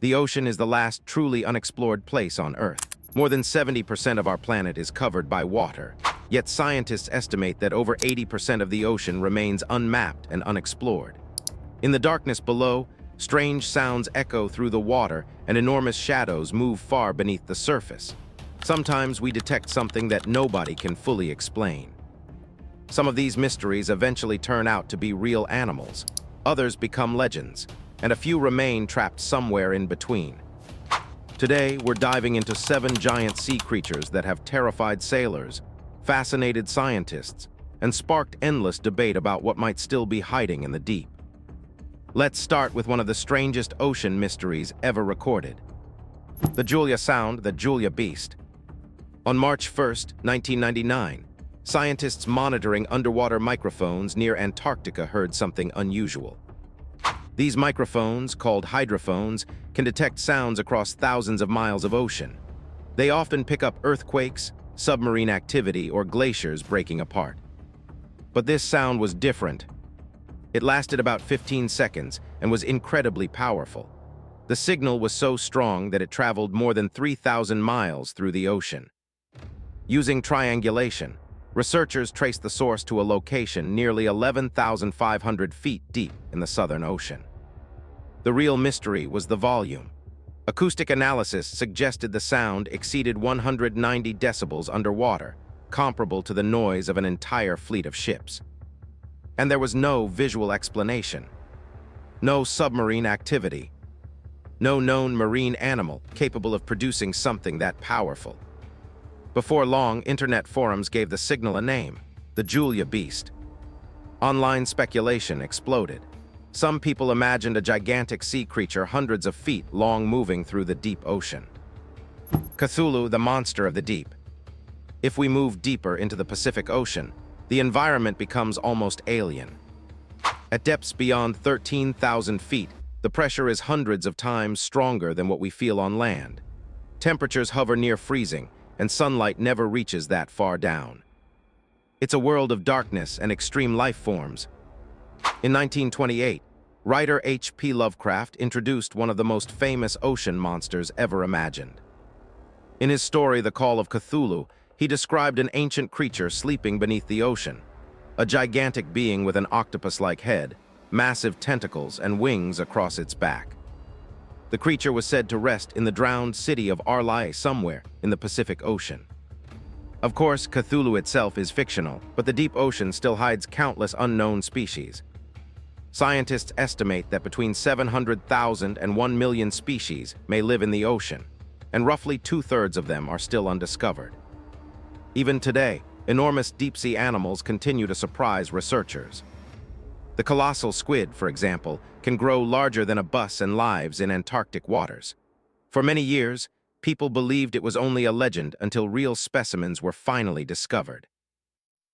The ocean is the last truly unexplored place on Earth. More than 70% of our planet is covered by water, yet scientists estimate that over 80% of the ocean remains unmapped and unexplored. In the darkness below, strange sounds echo through the water and enormous shadows move far beneath the surface. Sometimes we detect something that nobody can fully explain. Some of these mysteries eventually turn out to be real animals, others become legends, and a few remain trapped somewhere in between. Today, we're diving into 7 giant sea creatures that have terrified sailors, fascinated scientists, and sparked endless debate about what might still be hiding in the deep. Let's start with one of the strangest ocean mysteries ever recorded. The Julia Sound, the Julia Beast. On March 1, 1999, scientists monitoring underwater microphones near Antarctica heard something unusual. These microphones, called hydrophones, can detect sounds across thousands of miles of ocean. They often pick up earthquakes, submarine activity, or glaciers breaking apart. But this sound was different. It lasted about 15 seconds and was incredibly powerful. The signal was so strong that it traveled more than 3,000 miles through the ocean. Using triangulation, researchers traced the source to a location nearly 11,500 feet deep in the Southern Ocean. The real mystery was the volume. Acoustic analysis suggested the sound exceeded 190 decibels underwater, comparable to the noise of an entire fleet of ships. And there was no visual explanation. No submarine activity. No known marine animal capable of producing something that powerful. Before long, internet forums gave the signal a name, the Julia Beast. Online speculation exploded. Some people imagined a gigantic sea creature hundreds of feet long moving through the deep ocean. Cthulhu, the monster of the deep. If we move deeper into the Pacific Ocean, the environment becomes almost alien. At depths beyond 13,000 feet, the pressure is hundreds of times stronger than what we feel on land. Temperatures hover near freezing, and sunlight never reaches that far down. It's a world of darkness and extreme life forms. In 1928, writer H.P. Lovecraft introduced one of the most famous ocean monsters ever imagined. In his story, The Call of Cthulhu, he described an ancient creature sleeping beneath the ocean, a gigantic being with an octopus-like head, massive tentacles, and wings across its back. The creature was said to rest in the drowned city of Arlae somewhere in the Pacific Ocean. Of course, Cthulhu itself is fictional, but the deep ocean still hides countless unknown species. Scientists estimate that between 700,000 and 1 million species may live in the ocean, and roughly 2/3 of them are still undiscovered. Even today, enormous deep-sea animals continue to surprise researchers. The colossal squid, for example, can grow larger than a bus and lives in Antarctic waters. For many years, people believed it was only a legend until real specimens were finally discovered.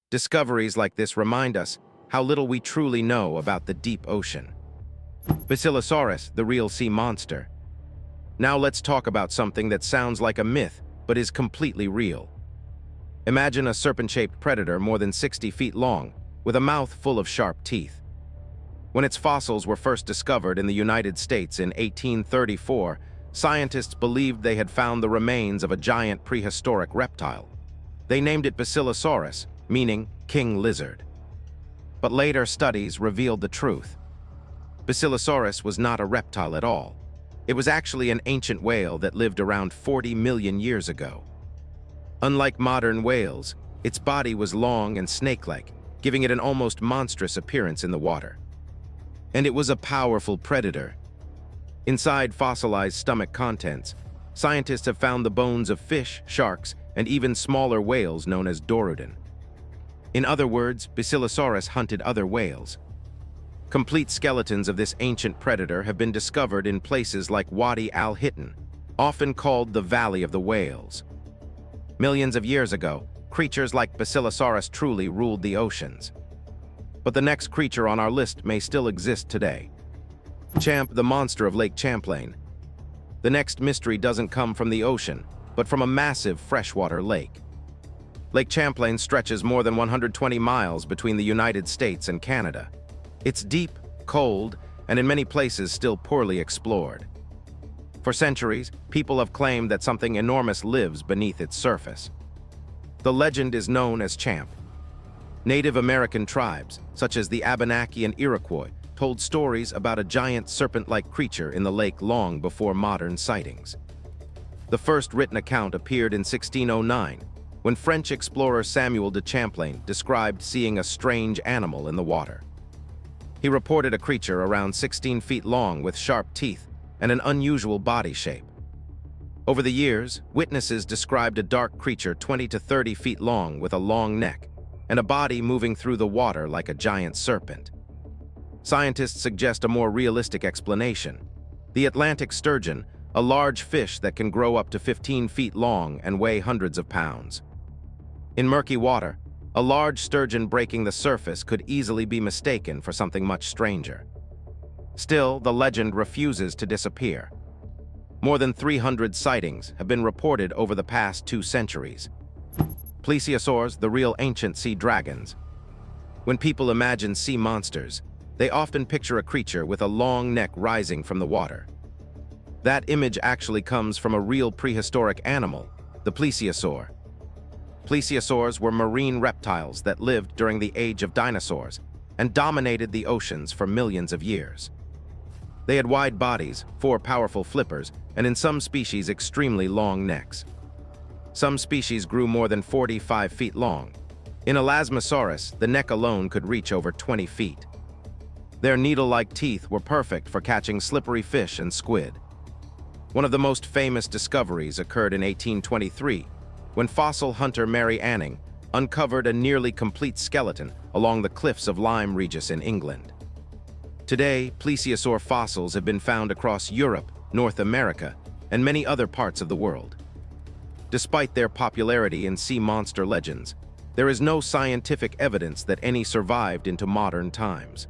Discoveries like this remind us how little we truly know about the deep ocean. Basilosaurus, the real sea monster. Now let's talk about something that sounds like a myth, but is completely real. Imagine a serpent-shaped predator more than 60 feet long, with a mouth full of sharp teeth. When its fossils were first discovered in the United States in 1834, scientists believed they had found the remains of a giant prehistoric reptile. They named it Basilosaurus, meaning king lizard. But later studies revealed the truth. Basilosaurus was not a reptile at all. It was actually an ancient whale that lived around 40 million years ago. Unlike modern whales, its body was long and snake-like, giving it an almost monstrous appearance in the water. And it was a powerful predator. Inside fossilized stomach contents, scientists have found the bones of fish, sharks, and even smaller whales known as dorudon. In other words, Basilosaurus hunted other whales. Complete skeletons of this ancient predator have been discovered in places like Wadi al-Hittan, often called the Valley of the Whales. Millions of years ago, creatures like Basilosaurus truly ruled the oceans. But the next creature on our list may still exist today. Champ, the monster of Lake Champlain. The next mystery doesn't come from the ocean, but from a massive freshwater lake. Lake Champlain stretches more than 120 miles between the United States and Canada. It's deep, cold, and in many places still poorly explored. For centuries, people have claimed that something enormous lives beneath its surface. The legend is known as Champ. Native American tribes, such as the Abenaki and Iroquois, told stories about a giant serpent-like creature in the lake long before modern sightings. The first written account appeared in 1609, when French explorer Samuel de Champlain described seeing a strange animal in the water. He reported a creature around 16 feet long with sharp teeth and an unusual body shape. Over the years, witnesses described a dark creature 20 to 30 feet long with a long neck and a body moving through the water like a giant serpent. Scientists suggest a more realistic explanation. The Atlantic sturgeon, a large fish that can grow up to 15 feet long and weigh hundreds of pounds. In murky water, a large sturgeon breaking the surface could easily be mistaken for something much stranger. Still, the legend refuses to disappear. More than 300 sightings have been reported over the past 2 centuries. Plesiosaurs, the real ancient sea dragons. When people imagine sea monsters, they often picture a creature with a long neck rising from the water. That image actually comes from a real prehistoric animal, the plesiosaur. Plesiosaurs were marine reptiles that lived during the age of dinosaurs and dominated the oceans for millions of years. They had wide bodies, 4 powerful flippers, and in some species extremely long necks. Some species grew more than 45 feet long. In Elasmosaurus, the neck alone could reach over 20 feet. Their needle-like teeth were perfect for catching slippery fish and squid. One of the most famous discoveries occurred in 1823, when fossil hunter Mary Anning uncovered a nearly complete skeleton along the cliffs of Lyme Regis in England. Today, plesiosaur fossils have been found across Europe, North America, and many other parts of the world. Despite their popularity in sea monster legends, there is no scientific evidence that any survived into modern times.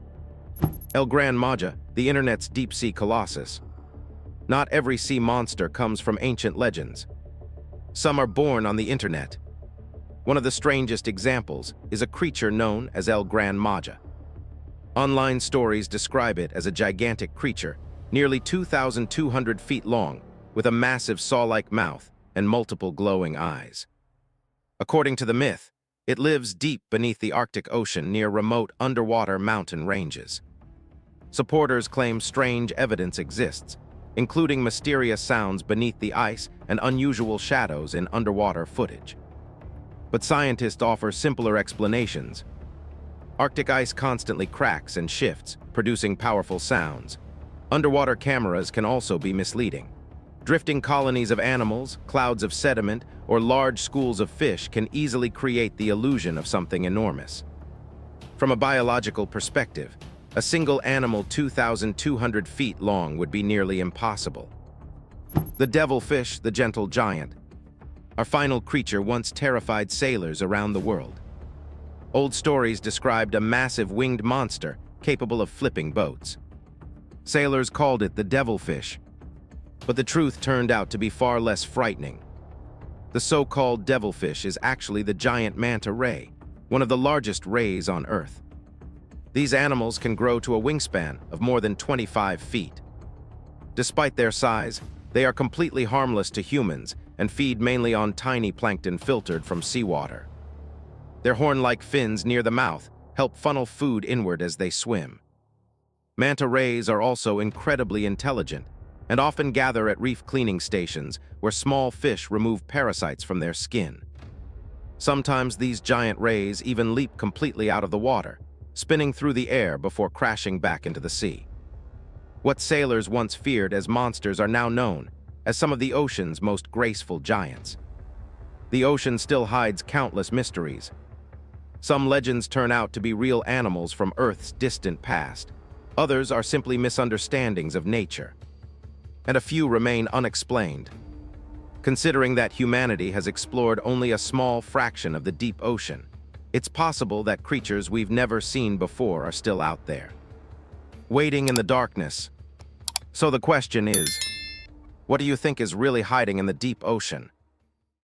El Grand Maja, the internet's deep-sea colossus. Not every sea monster comes from ancient legends. Some are born on the internet. One of the strangest examples is a creature known as El Grand Maja. Online stories describe it as a gigantic creature, nearly 2,200 feet long, with a massive saw-like mouth and multiple glowing eyes. According to the myth, it lives deep beneath the Arctic Ocean near remote underwater mountain ranges. Supporters claim strange evidence exists, including mysterious sounds beneath the ice and unusual shadows in underwater footage. But scientists offer simpler explanations. Arctic ice constantly cracks and shifts, producing powerful sounds. Underwater cameras can also be misleading. Drifting colonies of animals, clouds of sediment, or large schools of fish can easily create the illusion of something enormous. From a biological perspective, a single animal 2,200 feet long would be nearly impossible. The devilfish, the gentle giant. Our final creature once terrified sailors around the world. Old stories described a massive winged monster capable of flipping boats. Sailors called it the devilfish, but the truth turned out to be far less frightening. The so-called devilfish is actually the giant manta ray, one of the largest rays on Earth. These animals can grow to a wingspan of more than 25 feet. Despite their size, they are completely harmless to humans and feed mainly on tiny plankton filtered from seawater. Their horn-like fins near the mouth help funnel food inward as they swim. Manta rays are also incredibly intelligent and often gather at reef cleaning stations where small fish remove parasites from their skin. Sometimes these giant rays even leap completely out of the water, spinning through the air before crashing back into the sea. What sailors once feared as monsters are now known as some of the ocean's most graceful giants. The ocean still hides countless mysteries. Some legends turn out to be real animals from Earth's distant past. Others are simply misunderstandings of nature. And a few remain unexplained. Considering that humanity has explored only a small fraction of the deep ocean, it's possible that creatures we've never seen before are still out there, waiting in the darkness. So the question is, what do you think is really hiding in the deep ocean?